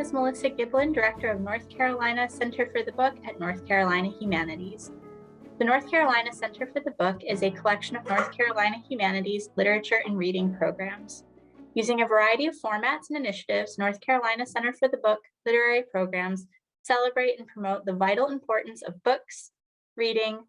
is Melissa Giblin, Director of North Carolina Center for the Book at North Carolina Humanities. The North Carolina Center for the Book is a collection of North Carolina Humanities literature and reading programs. Using a variety of formats and initiatives, North Carolina Center for the Book literary programs celebrate and promote the vital importance of books, reading,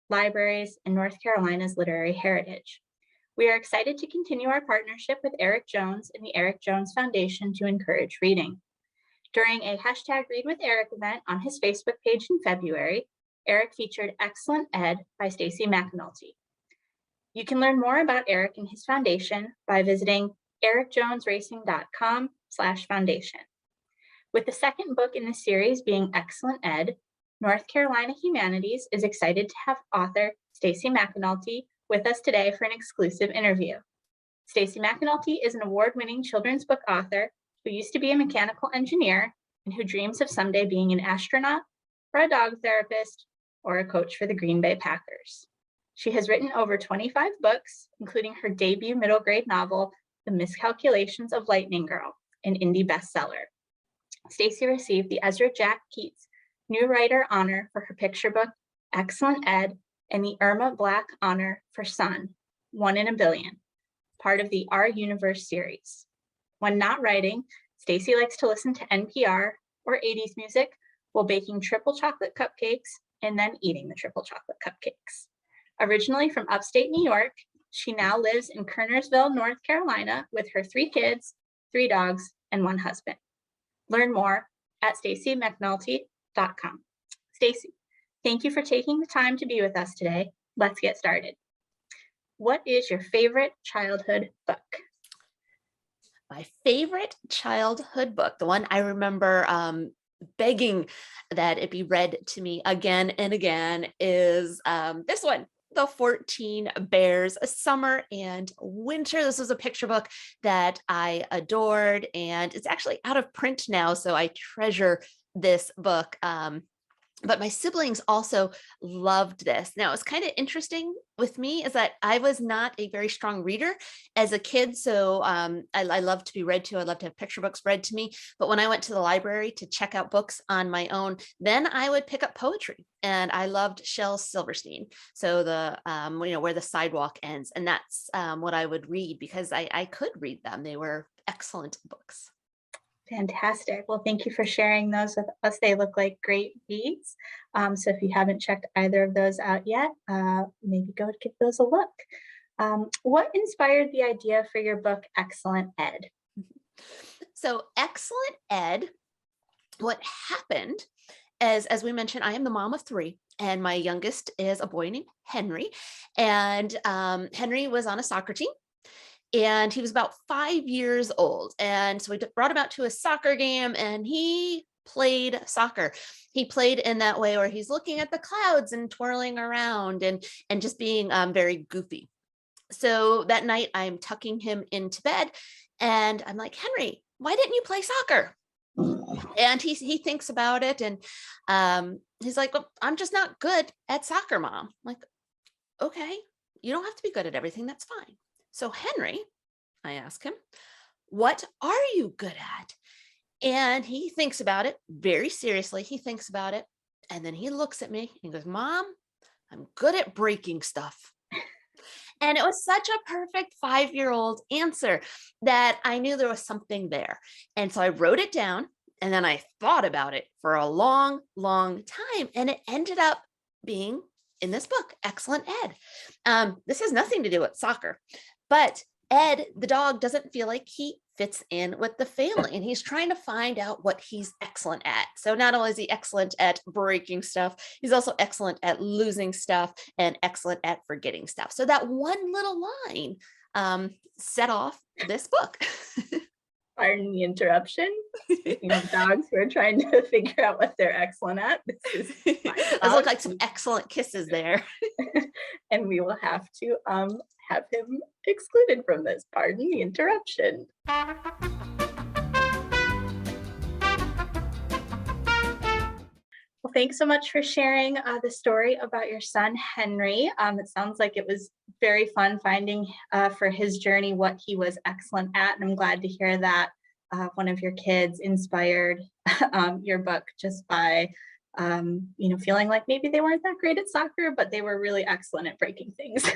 libraries, and North Carolina's literary heritage. We are excited to continue our partnership with Erik Jones and the Erik Jones Foundation to encourage reading. During a #ReadWithErik event on his Facebook page in February, Erik featured Excellent Ed by Stacy McAnulty. You can learn more about Erik and his foundation by visiting erikjonesracing.com/foundation. With the second book in the series being Excellent Ed, North Carolina Humanities is excited to have author Stacy McAnulty with us today for an exclusive interview. Stacy McAnulty is an award-winning children's book author who used to be a mechanical engineer and who dreams of someday being an astronaut or a dog therapist or a coach for the Green Bay Packers. She has written over 25 books, including her debut middle grade novel, The Miscalculations of Lightning Girl, an indie bestseller. Stacy received the Ezra Jack Keats New Writer Honor for her picture book, Excellent Ed, and the Irma Black Honor for Son, 1 in a Billion, part of the Our Universe series. When not writing, Stacy likes to listen to NPR or 80s music while baking triple chocolate cupcakes and then eating the triple chocolate cupcakes. Originally from upstate New York, she now lives in Kernersville, North Carolina with her 3 kids, 3 dogs, and 1 husband. Learn more at stacymcnulty.com. Stacy, thank you for taking the time to be with us today. Let's get started. What is your favorite childhood book? My favorite childhood book, the one I remember begging that it be read to me again and again, is this one, The 14 Bears, Summer and Winter. This was a picture book that I adored, and it's actually out of print now, so I treasure this book. But my siblings also loved this. Now, it's kind of interesting with me is that I was not a very strong reader as a kid. So I love to be read to. I love to have picture books read to me. But when I went to the library to check out books on my own, then I would pick up poetry. And I loved Shel Silverstein. So the, Where the Sidewalk Ends. And that's what I would read because I could read them. They were excellent books. Fantastic. Well, thank you for sharing those with us. They look like great reads. So if you haven't checked either of those out yet, maybe go give those a look. What inspired the idea for your book, Excellent Ed? So Excellent Ed, what happened is, as we mentioned, I am the mom of 3, and my youngest is a boy named Henry. And Henry was on a soccer team. And he was about 5 years old. And so we brought him out to a soccer game and he played soccer. He played in that way where he's looking at the clouds and twirling around and just being very goofy. So that night I'm tucking him into bed and I'm like, Henry, why didn't you play soccer? And he thinks about it and he's like, well, I'm just not good at soccer, Mom. I'm like, okay, you don't have to be good at everything. That's fine. So Henry, I ask him, what are you good at? And he thinks about it very seriously. He thinks about it. And then he looks at me and goes, Mom, I'm good at breaking stuff. And it was such a perfect 5-year-old answer that I knew there was something there. And so I wrote it down and then I thought about it for a long, long time. And it ended up being in this book, Excellent Ed. This has nothing to do with soccer. But Ed, the dog, doesn't feel like he fits in with the family and he's trying to find out what he's excellent at. So not only is he excellent at breaking stuff, he's also excellent at losing stuff and excellent at forgetting stuff. So that one little line set off this book. Pardon the interruption. Speaking of dogs, we're trying to figure out what they're excellent at. Those look like some excellent kisses there. And we will have to have him excluded from this. Pardon the interruption. Well, thanks so much for sharing the story about your son, Henry. It sounds like it was very fun finding for his journey what he was excellent at, and I'm glad to hear that one of your kids inspired your book just by, feeling like maybe they weren't that great at soccer, but they were really excellent at breaking things.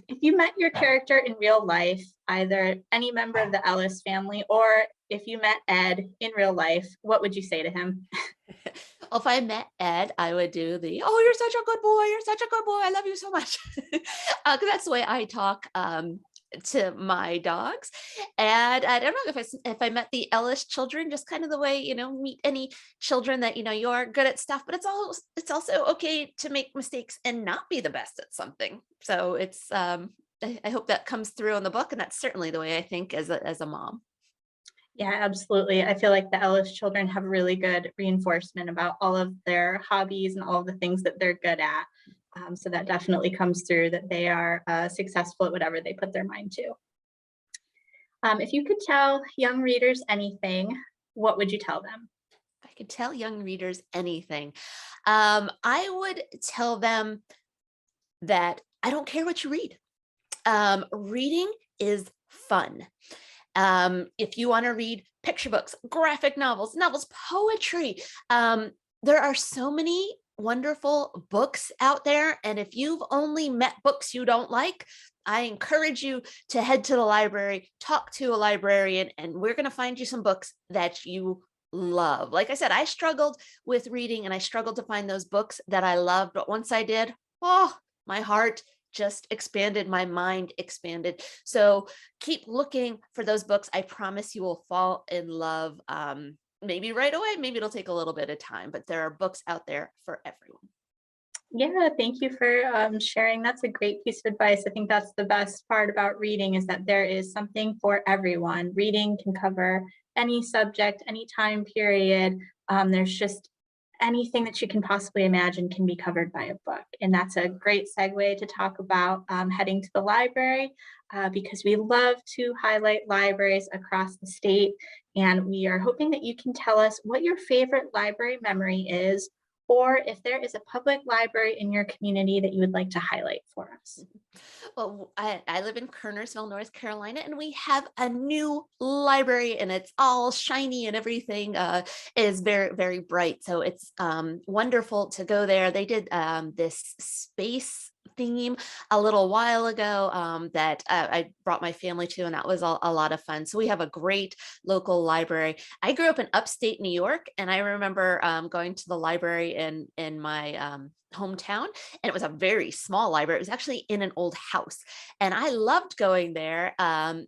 If you met your character in real life, either any member of the Ellis family, or if you met Ed in real life, what would you say to him? Well, if I met Ed, I would do oh, you're such a good boy. You're such a good boy. I love you so much. Because that's the way I talk to my dogs. And I don't know if I met the Ellis children, just kind of the way, meet any children that, you are good at stuff, but it's also okay to make mistakes and not be the best at something. So I hope that comes through in the book. And that's certainly the way I think as a mom. Yeah, absolutely. I feel like the Ellis children have really good reinforcement about all of their hobbies and all of the things that they're good at. So that definitely comes through that they are successful at whatever they put their mind to. If you could tell young readers anything, what would you tell them? If I could tell young readers anything, I would tell them that I don't care what you read. Reading is fun. If you want to read picture books, graphic novels, poetry, there are so many wonderful books out there. And if you've only met books you don't like, I encourage you to head to the library, talk to a librarian, and we're going to find you some books that you love. Like I said, I struggled with reading and I struggled to find those books that I loved. But once I did, my heart just expanded, my mind expanded. So keep looking for those books. I promise you will fall in love. Maybe right away, maybe it'll take a little bit of time, but there are books out there for everyone. Yeah, thank you for sharing. That's a great piece of advice. I think that's the best part about reading is that there is something for everyone. Reading can cover any subject, any time period. There's just anything that you can possibly imagine can be covered by a book. And that's a great segue to talk about heading to the library because we love to highlight libraries across the state. And we are hoping that you can tell us what your favorite library memory is, or if there is a public library in your community that you would like to highlight for us. Well, I live in Kernersville, North Carolina, and we have a new library and it's all shiny and everything is very, very bright. So it's wonderful to go there. They did this space theme a little while ago that I brought my family to, and that was a lot of fun. So we have a great local library. I grew up in upstate New York, and I remember going to the library in my hometown, and it was a very small library. It was actually in an old house, and I loved going there. And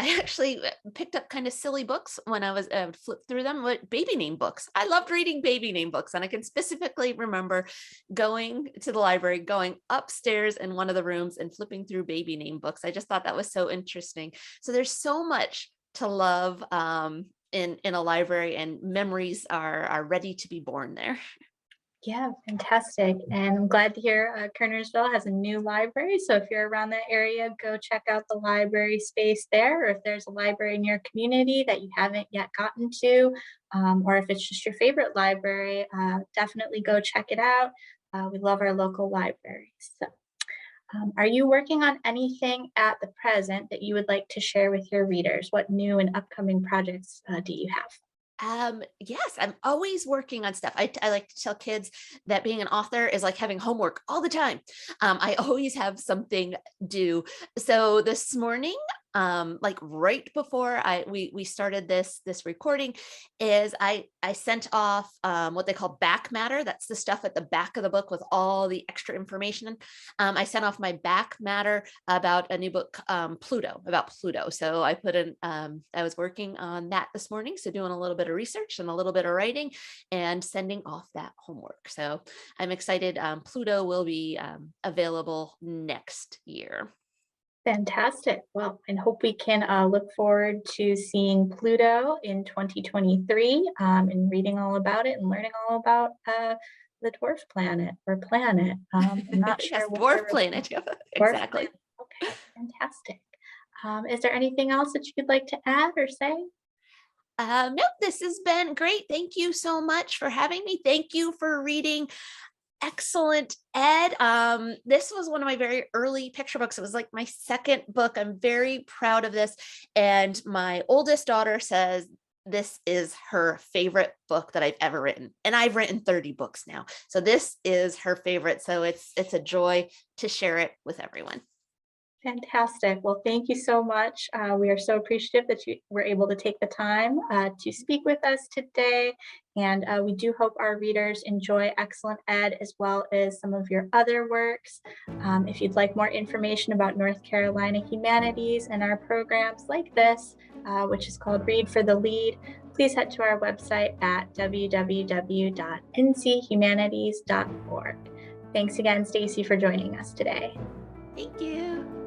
I actually picked up kind of silly books when I was flipped through them with baby name books. I loved reading baby name books, and I can specifically remember going to the library, going upstairs in one of the rooms and flipping through baby name books. I just thought that was so interesting. So there's so much to love in a library, and memories are ready to be born there. Yeah, fantastic. And I'm glad to hear Kernersville has a new library. So if you're around that area, go check out the library space there. Or if there's a library in your community that you haven't yet gotten to, or if it's just your favorite library, definitely go check it out. We love our local libraries. So, are you working on anything at the present that you would like to share with your readers? What new and upcoming projects do you have? Yes, I'm always working on stuff. I like to tell kids that being an author is like having homework all the time. I always have something due. So this morning, like right before we started this recording, is I sent off what they call back matter. That's the stuff at the back of the book with all the extra information. I sent off my back matter about a new book, Pluto, about Pluto. So I put in, I was working on that this morning. So doing a little bit of research and a little bit of writing and sending off that homework. So I'm excited. Pluto will be available next year. Fantastic. Well, and hope we can look forward to seeing Pluto in 2023 and reading all about it and learning all about the dwarf planet or planet. I'm not Yes, sure what dwarf planet. dwarf Exactly. planet. Okay, fantastic. Is there anything else that you'd like to add or say? No, this has been great. Thank you so much for having me. Thank you for reading. Excellent Ed. This was one of my very early picture books. It was like my second book. I'm very proud of this. And my oldest daughter says this is her favorite book that I've ever written. And I've written 30 books now. So this is her favorite. So it's a joy to share it with everyone. Fantastic. Well, thank you so much. We are so appreciative that you were able to take the time to speak with us today. And we do hope our readers enjoy Excellent Ed as well as some of your other works. If you'd like more information about North Carolina Humanities and our programs like this, which is called Read for the Lead, please head to our website at www.nchumanities.org. Thanks again, Stacy, for joining us today. Thank you.